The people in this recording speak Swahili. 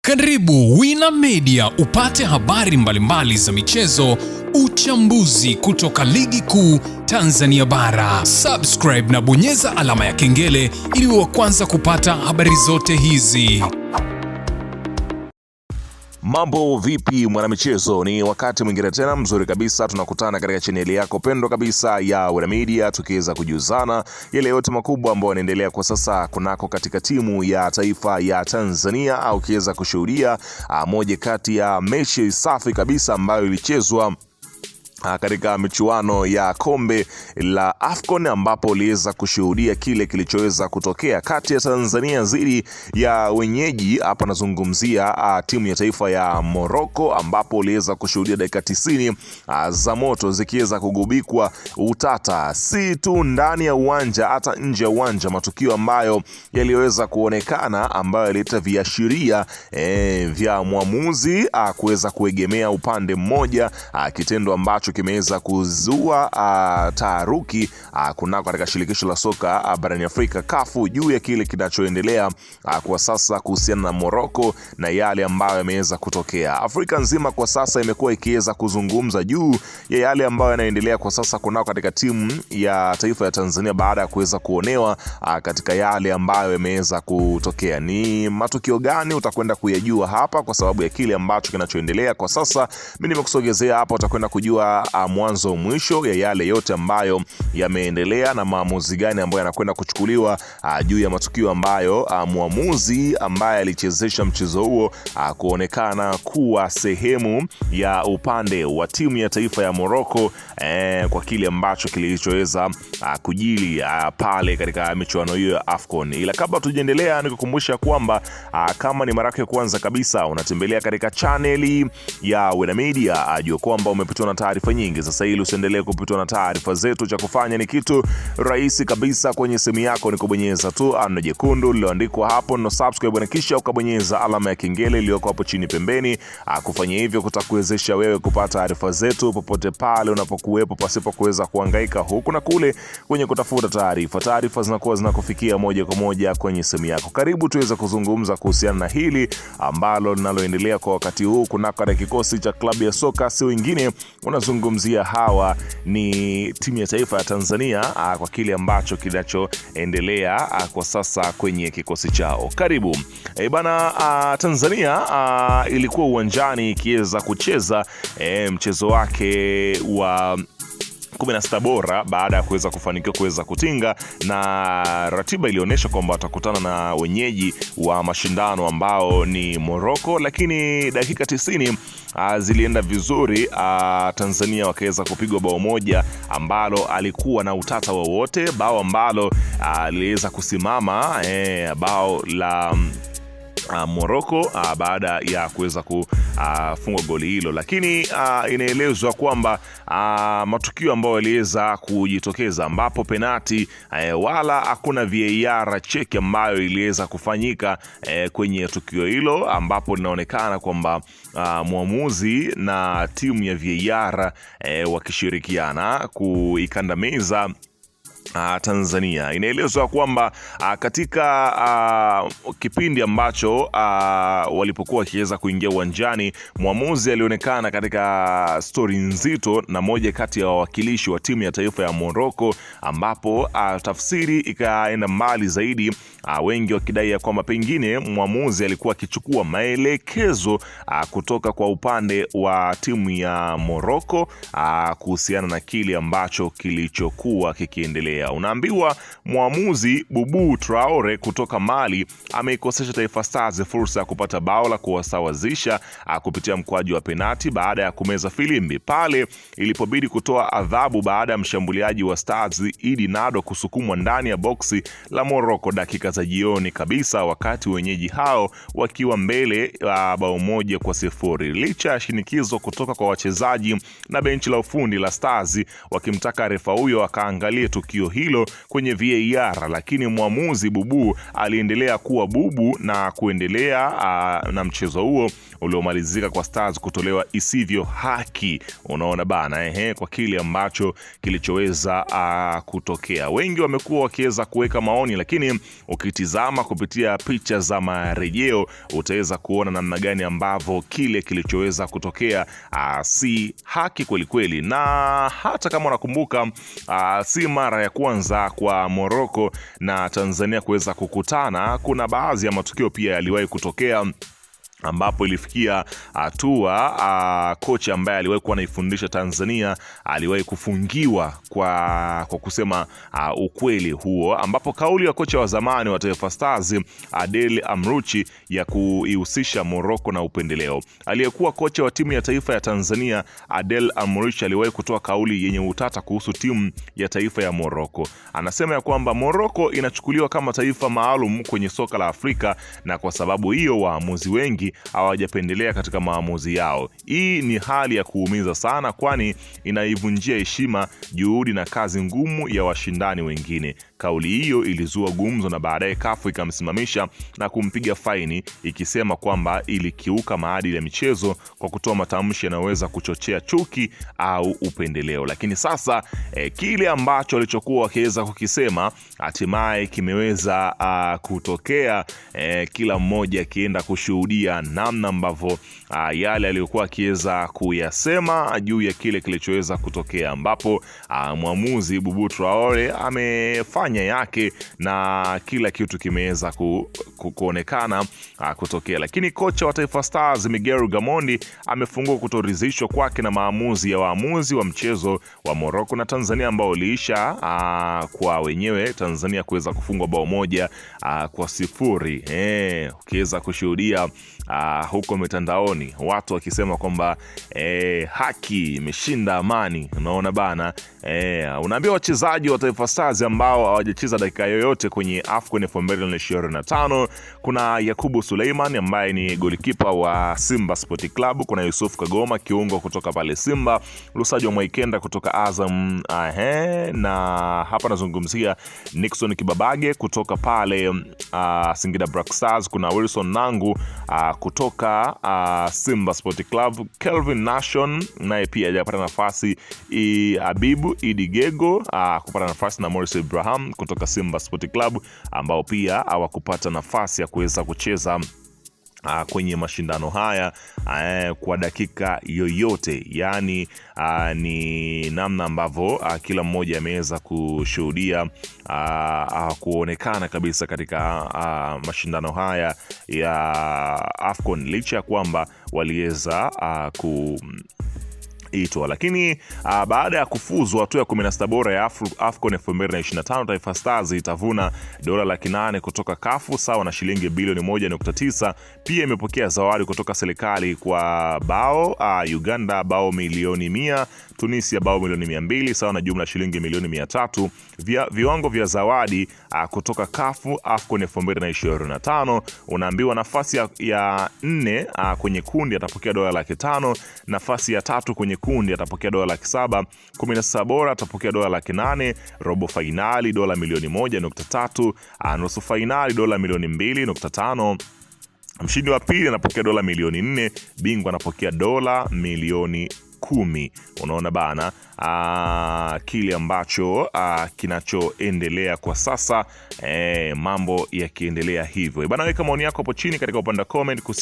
Karibu Wina Media upate habari mbalimbali za michezo, uchambuzi kutoka ligi kuu Tanzania bara. Subscribe na bonyeza alama ya kengele ili uwe wa kwanza kupata habari zote hizi. Mambo vipi mwanamichezo, ni wakati mwingine tena mzuri kabisa tunakutana katika chaneli yako pendwa kabisa ya Wina Media, tukiweza kujuzana yale yote makubwa ambayo yanaendelea kwa sasa kunako katika timu ya taifa ya Tanzania, au kiweza kushuhudia moja kati ya mechi safi kabisa ambayo ilichezwa katika michuano ya kombe la AFCON, ambapo uliweza kushuhudia kile kilichoweza kutokea kati ya Tanzania dhidi ya wenyeji. Hapa nazungumzia timu ya taifa ya Morocco, ambapo uliweza kushuhudia dakika 90 za moto zikiweza kugubikwa utata, si tu ndani ya uwanja hata nje ya uwanja, matukio ambayo yaliweza kuonekana ambayo yalileta viashiria vya mwamuzi kuweza kuegemea upande mmoja, kitendo ambacho kimeweza kuzua taharuki kunako katika shirikisho la soka barani Afrika CAF juu ya kile kinachoendelea kwa sasa kuhusiana na Morocco na yale ambayo yameweza kutokea. Afrika nzima kwa sasa imekuwa ikiweza kuzungumza juu ya yale ambayo yanaendelea kwa sasa kunako katika timu ya taifa ya Tanzania baada ya kuweza kuonewa katika yale ambayo yameweza kutokea. Ni matukio gani? Utakwenda kuyajua hapa kwa sababu ya kile ambacho kinachoendelea kwa sasa. Mimi nimekusogezea hapa, utakwenda kujua mwanzo mwisho ya yale yote ambayo yameendelea na maamuzi gani ambayo yanakwenda kuchukuliwa juu ya matukio ambayo muamuzi ambaye alichezesha mchezo huo kuonekana kuwa sehemu ya upande wa timu ya taifa ya Morocco kwa kile ambacho kilichoweza kujili pale katika michuano hiyo ya AFCON. Ila kabla tujaendelea, nikukumbusha kwamba kama ni mara yako ya kwanza kabisa unatembelea katika chaneli ya Wina Media, ajua kwamba umepitwa na taarifa nyingi. Sasa ili usiendelee kupitwa na taarifa zetu, cha kufanya ni kitu rahisi kabisa. Kwenye simu yako ni kubonyeza tu neno jekundu lililoandikwa hapo no subscribe, na kisha ukabonyeza alama ya kengele iliyoko hapo chini pembeni. Kufanya hivyo kutakuwezesha wewe kupata taarifa zetu popote pale unapokuwepo, pasipo kuweza kuhangaika huku na kule kwenye kutafuta taarifa. Taarifa zinakuwa zinakufikia moja kwa moja kwenye simu yako. Karibu tuweze kuzungumza kuhusiana na hili ambalo linaloendelea kwa wakati huu kunako kikosi cha klabu ya soka, si wengine unazungumzia hawa ni timu ya taifa ya Tanzania kwa kile ambacho kinachoendelea kwa sasa kwenye kikosi chao. Karibu. Tanzania ilikuwa uwanjani ikiweza kucheza mchezo wake wa 16 bora baada ya kuweza kufanikiwa kuweza kutinga, na ratiba ilionyesha kwamba watakutana na wenyeji wa mashindano ambao ni Morocco, lakini dakika 90 zilienda vizuri. Tanzania wakaweza kupigwa bao moja ambalo alikuwa na utata wowote, bao ambalo liliweza kusimama bao la Morocco baada ya kuweza kufunga goli hilo, lakini inaelezwa kwamba matukio ambayo yaliweza kujitokeza, ambapo penati wala hakuna VAR check ambayo iliweza kufanyika kwenye tukio hilo, ambapo linaonekana kwamba muamuzi na timu ya VAR wakishirikiana kuikandamiza Tanzania. Inaelezwa kwamba katika kipindi ambacho walipokuwa wakiweza kuingia uwanjani, muamuzi alionekana katika story nzito na moja kati ya wawakilishi wa timu ya taifa ya Morocco, ambapo tafsiri ikaenda mbali zaidi, wengi wakidai ya kwamba pengine muamuzi alikuwa akichukua maelekezo kutoka kwa upande wa timu ya Morocco kuhusiana na kile ambacho kilichokuwa kikiendelea. Unaambiwa muamuzi Bubu Traore kutoka Mali ameikosesha Taifa Stars fursa ya kupata bao la kuwasawazisha kupitia mkwaju wa penati baada ya kumeza filimbi pale ilipobidi kutoa adhabu baada ya mshambuliaji wa Stars Idi Nado kusukumwa ndani ya boksi la Morocco dakika za jioni kabisa, wakati wenyeji hao wakiwa mbele bao 1-0, licha ya shinikizo kutoka kwa wachezaji na benchi la ufundi la Stars wakimtaka refa huyo akaangalie tukio tukio hilo kwenye VAR, lakini mwamuzi bubu aliendelea kuwa bubu na kuendelea na mchezo huo uliomalizika kwa Stars kutolewa isivyo haki. Unaona bana, kwa kile ambacho kilichoweza kutokea. Wengi wamekuwa wakiweza kuweka maoni, lakini ukitizama kupitia picha za marejeo utaweza kuona namna gani ambavyo kile kilichoweza kutokea si haki kweli kweli. Na hata kama unakumbuka, si mara ya kwanza kwa Morocco na Tanzania kuweza kukutana. Kuna baadhi ya matukio pia yaliwahi kutokea ambapo ilifikia hatua kocha ambaye aliwahi kuwa anaifundisha Tanzania aliwahi kufungiwa kwa kusema ukweli huo, ambapo kauli ya kocha wa zamani wa Taifa Stars Adel Amrouche ya kuihusisha Morocco na upendeleo. Aliyekuwa kocha wa timu ya taifa ya Tanzania Adel Amrouche aliwahi kutoa kauli yenye utata kuhusu timu ya taifa ya Morocco. Anasema ya kwamba Morocco inachukuliwa kama taifa maalum kwenye soka la Afrika, na kwa sababu hiyo waamuzi wengi hawajapendelea katika maamuzi yao. Hii ni hali ya kuumiza sana, kwani inaivunjia heshima juhudi na kazi ngumu ya washindani wengine. Kauli hiyo ilizua gumzo na baadaye CAF ikamsimamisha na kumpiga faini, ikisema kwamba ilikiuka maadili ya michezo kwa kutoa matamshi yanayoweza kuchochea chuki au upendeleo. Lakini sasa kile ambacho alichokuwa wakiweza kukisema hatimaye kimeweza kutokea, kila mmoja akienda kushuhudia namna ambavyo yale aliyokuwa akiweza kuyasema juu ya kile kilichoweza kutokea, ambapo mwamuzi Bubu Traore amefanya yake na kila kitu kimeweza kuonekana kutokea. Lakini kocha wa Taifa Stars Miguel Gamondi amefungua kutoridhishwa kwake na maamuzi ya waamuzi wa mchezo wa Morocco na Tanzania ambao uliisha kwa wenyewe Tanzania kuweza kufungwa bao moja kwa 0. Ukiweza kushuhudia huko mitandaoni watu wakisema kwamba haki imeshinda amani. Unaona bana, unaambia wachezaji wa Taifa Stars ambao hawajacheza dakika yoyote kwenye AFCON 2025. Kuna Yakubu Suleiman ambaye ni golikipa wa Simba Sport Club, kuna Yusuf Kagoma kiungo kutoka pale Simba, Lusajo Mwaikenda kutoka Azam, na hapa nazungumzia Nixon Kibabage kutoka pale Singida Black Stars, kuna Wilson Nangu kutoka Simba Sport Club, Kelvin Nation naye pia hajapata nafasi, Abibu Idigego kupata nafasi, na Morris Abraham kutoka Simba Sport Club ambao pia hawakupata nafasi ya kuweza kucheza kwenye mashindano haya kwa dakika yoyote. Yani ni namna ambavyo kila mmoja ameweza kushuhudia kuonekana kabisa katika mashindano haya ya AFCON, licha ya kwamba waliweza itwa. Lakini baada ya kufuzu hatua ya 16 bora ya AFCON 2025, Taifa Stars itavuna dola 800,000 kutoka CAF sawa na shilingi bilioni 1.9. Pia imepokea zawadi kutoka serikali kwa bao Uganda bao milioni 100, Tunisia bao milioni 200 sawa na jumla shilingi milioni 300. Viwango vya zawadi kutoka CAF AFCON 2025, unaambiwa nafasi ya 4 kwenye kundi atapokea dola 500,000, nafasi ya 3 kwenye kundi atapokea dola 700,000, 16 bora atapokea dola 800,000, robo finali dola milioni 1.3, nusu finali dola milioni 2.5, mshindi wa pili anapokea dola milioni 4, bingwa anapokea dola milioni 10. Unaona bana, kile ambacho kinachoendelea kwa sasa, mambo yakiendelea hivyo bana. Weka maoni yako hapo chini katika upande wa comment kuhusiana